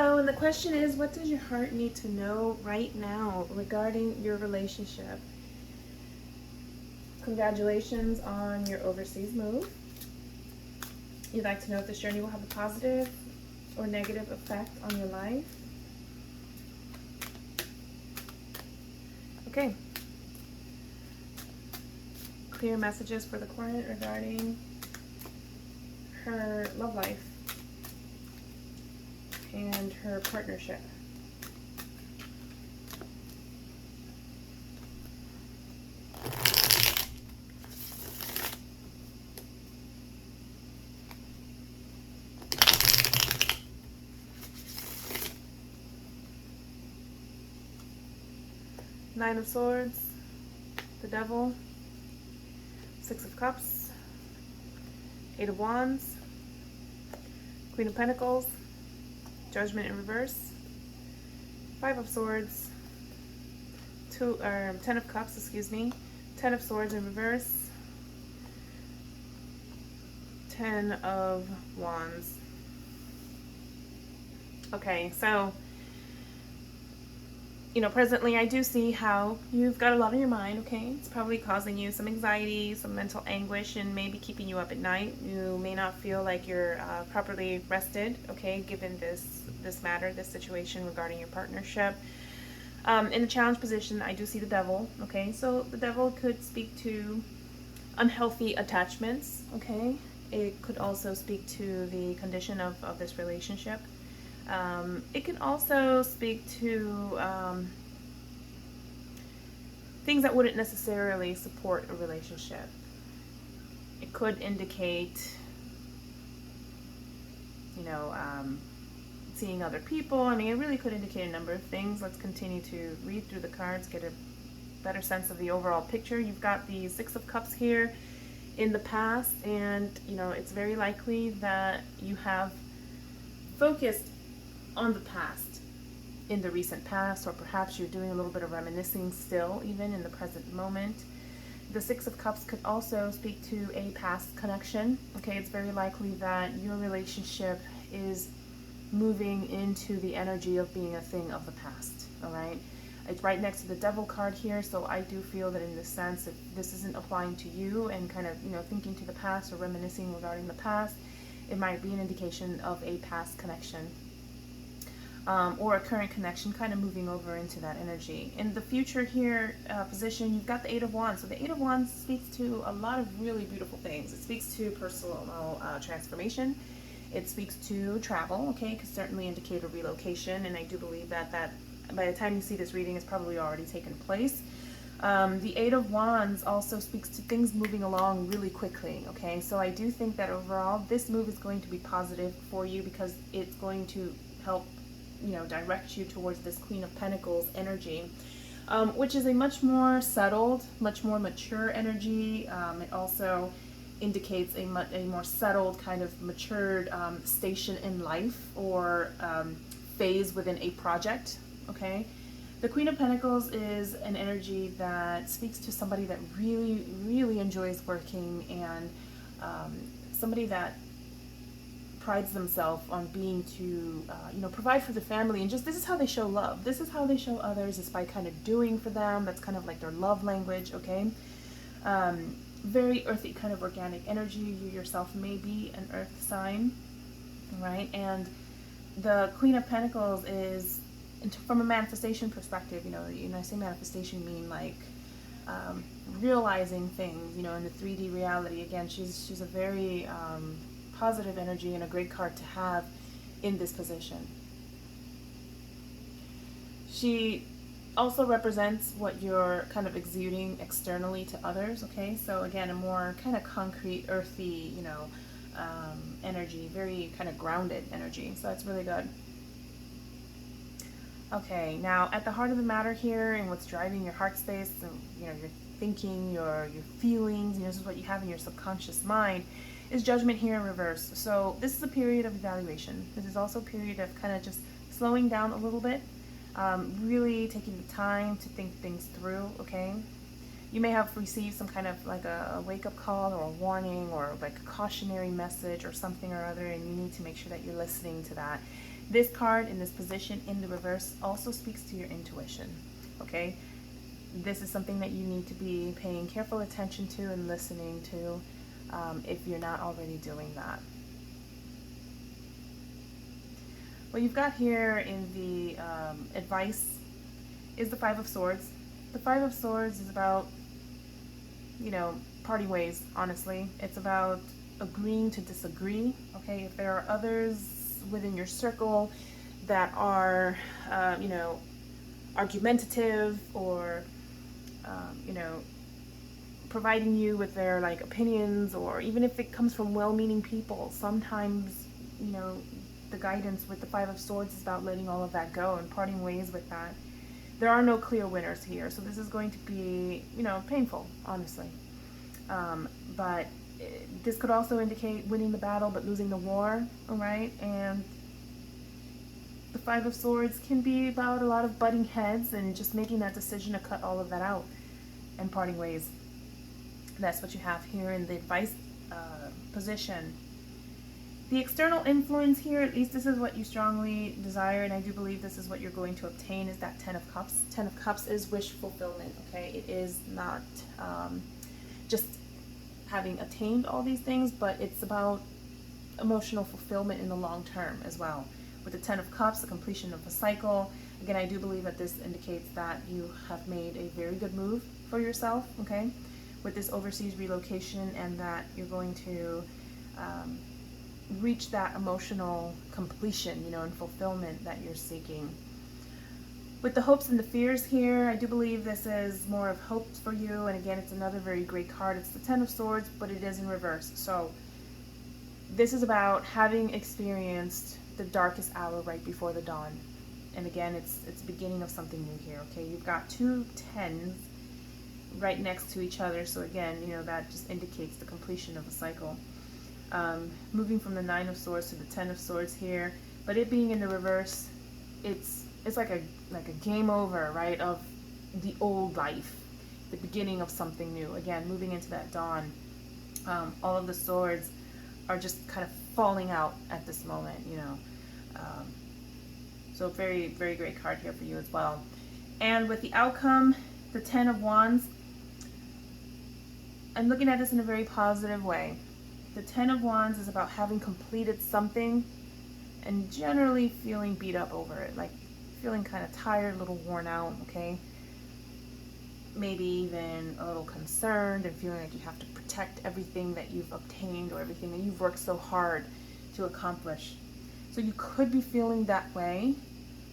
Hello, and the question is, what does your heart need to know right now regarding your relationship? Congratulations on your overseas move. You'd like to know if this journey will have a positive or negative effect on your life. Okay. Clear messages for the client regarding her love life and her partnership. Nine of Swords, the Devil, Six of Cups, Eight of Wands, Queen of Pentacles, Judgment in reverse, Five of Swords, Ten of Cups, excuse me, Ten of Swords in reverse, Ten of Wands. Okay, so presently I do see how you've got a lot on your mind, okay? It's probably causing you some anxiety, some mental anguish, and maybe keeping you up at night. You may not feel like you're properly rested, okay, given this matter, this situation regarding your partnership. In the challenge position, I do see the Devil, okay? So the Devil could speak to unhealthy attachments, okay? It could also speak to the condition of this relationship. It can also speak to things that wouldn't necessarily support a relationship. It could indicate, seeing other people. I mean, it really could indicate a number of things. Let's continue to read through the cards, get a better sense of the overall picture. You've got the Six of Cups here in the past, and, it's very likely that you have focused on the past in the recent past, or perhaps you're doing a little bit of reminiscing still, even in the present moment. The Six of Cups could also speak to a past connection. Okay, it's very likely that your relationship is moving into the energy of being a thing of the past, all right? It's right next to the Devil card here, so I do feel that in this sense, if this isn't applying to you and kind of, thinking to the past or reminiscing regarding the past, it might be an indication of a past connection. Or a current connection kind of moving over into that energy. In the future here position, you've got the Eight of Wands. So the Eight of Wands speaks to a lot of really beautiful things. It speaks to personal transformation. It speaks to travel, okay? It could certainly indicate a relocation, and I do believe that by the time you see this reading, it's probably already taken place. The Eight of Wands also speaks to things moving along really quickly, okay? So I do think that overall, this move is going to be positive for you because it's going to help direct you towards this Queen of Pentacles energy, which is a much more settled, much more mature energy. It also indicates a more settled, kind of matured station in life or phase within a project, okay? The Queen of Pentacles is an energy that speaks to somebody that really, really enjoys working, and somebody that prides themselves on being to provide for the family, and just this is how they show love. This is how they show others, is by kind of doing for them. That's kind of like their love language, okay? Very earthy, kind of organic energy. You yourself may be an earth sign, right? And the Queen of Pentacles is, from a manifestation perspective, I say manifestation mean like realizing things, in the 3D reality. Again, she's a very positive energy and a great card to have in this position. She also represents what you're kind of exuding externally to others, okay? So again, a more kind of concrete, earthy, energy, very kind of grounded energy. So that's really good. Okay, now at the heart of the matter here, and what's driving your heart space, and your thinking, your feelings, this is what you have in your subconscious mind, is Judgment here in reverse. So this is a period of evaluation. This is also a period of kind of just slowing down a little bit, really taking the time to think things through, okay? You may have received some kind of like a wake-up call or a warning or like a cautionary message or something or other, and you need to make sure that you're listening to that. This card in this position in the reverse also speaks to your intuition, okay? This is something that you need to be paying careful attention to and listening to if you're not already doing that. What you've got here in the advice is the Five of Swords. The Five of Swords is about, you know, parting ways, honestly. It's about agreeing to disagree, okay? If there are others within your circle that are, you know, argumentative or, you know, providing you with their like opinions, or even if it comes from well-meaning people, sometimes, you know, the guidance with the Five of Swords is about letting all of that go and parting ways with that. There are no clear winners here, so this is going to be, you know, painful, honestly. But this could also indicate winning the battle but losing the war, all right? And the Five of Swords can be about a lot of butting heads and just making that decision to cut all of that out and parting ways. That's what you have here in the advice position. The external influence here, at least this is what you strongly desire, and I do believe this is what you're going to obtain, is that Ten of Cups. Ten of Cups is wish fulfillment, okay? It is not just having attained all these things, but it's about emotional fulfillment in the long term as well. With the Ten of Cups, the completion of a cycle. Again, I do believe that this indicates that you have made a very good move for yourself, okay? With this overseas relocation, and that you're going to reach that emotional completion, you know, and fulfillment that you're seeking. With the hopes and the fears here, I do believe this is more of hopes for you. And again, it's another very great card. It's the Ten of Swords, but it is in reverse. So this is about having experienced the darkest hour right before the dawn. And again, it's the beginning of something new here, okay? You've got two tens right next to each other. So again, you know, that just indicates the completion of a cycle. Moving from the Nine of Swords to the Ten of Swords here, but it being in the reverse, it's like a game over, right, of the old life, the beginning of something new. Again, moving into that dawn. All of the swords are just kind of falling out at this moment, you know. So very, very great card here for you as well. And with the outcome, the Ten of Wands, I'm looking at this in a very positive way. The Ten of Wands is about having completed something and generally feeling beat up over it, like feeling kind of tired, a little worn out, okay? Maybe even a little concerned and feeling like you have to protect everything that you've obtained or everything that you've worked so hard to accomplish. So you could be feeling that way,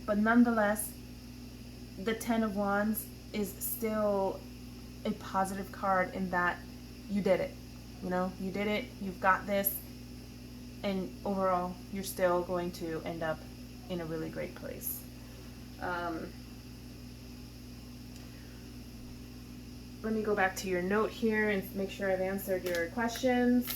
but nonetheless, the Ten of Wands is still a positive card in that you did it. You know, you did it, you've got this, and overall, you're still going to end up in a really great place. Let me go back to your note here and make sure I've answered your questions.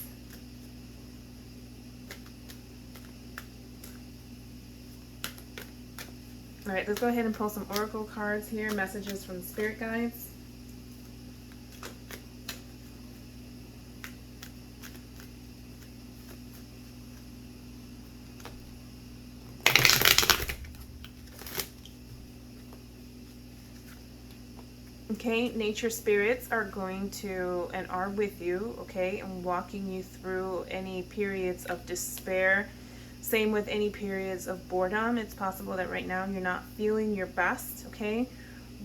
All right, let's go ahead and pull some oracle cards here, messages from the spirit guides. Okay, nature spirits are going to and are with you, okay, and walking you through any periods of despair. Same with any periods of boredom. It's possible that right now you're not feeling your best, okay,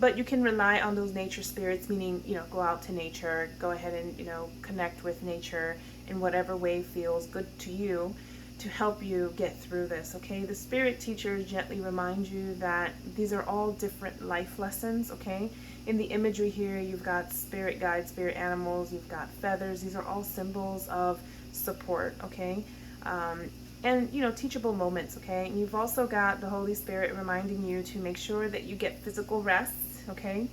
but you can rely on those nature spirits, meaning, you know, go out to nature, go ahead and, you know, connect with nature in whatever way feels good to you to help you get through this, okay? The spirit teachers gently remind you that these are all different life lessons, okay? In the imagery here, you've got spirit guides, spirit animals, you've got feathers. These are all symbols of support, okay? And, you know, teachable moments, okay? And you've also got the Holy Spirit reminding you to make sure that you get physical rest, okay?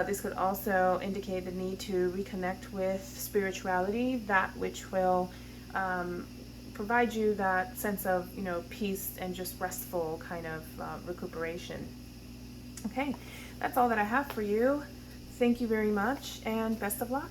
This could also indicate the need to reconnect with spirituality, that which will provide you that sense of, you know, peace and just restful kind of recuperation. Okay, that's all that I have for you. Thank you very much, and best of luck.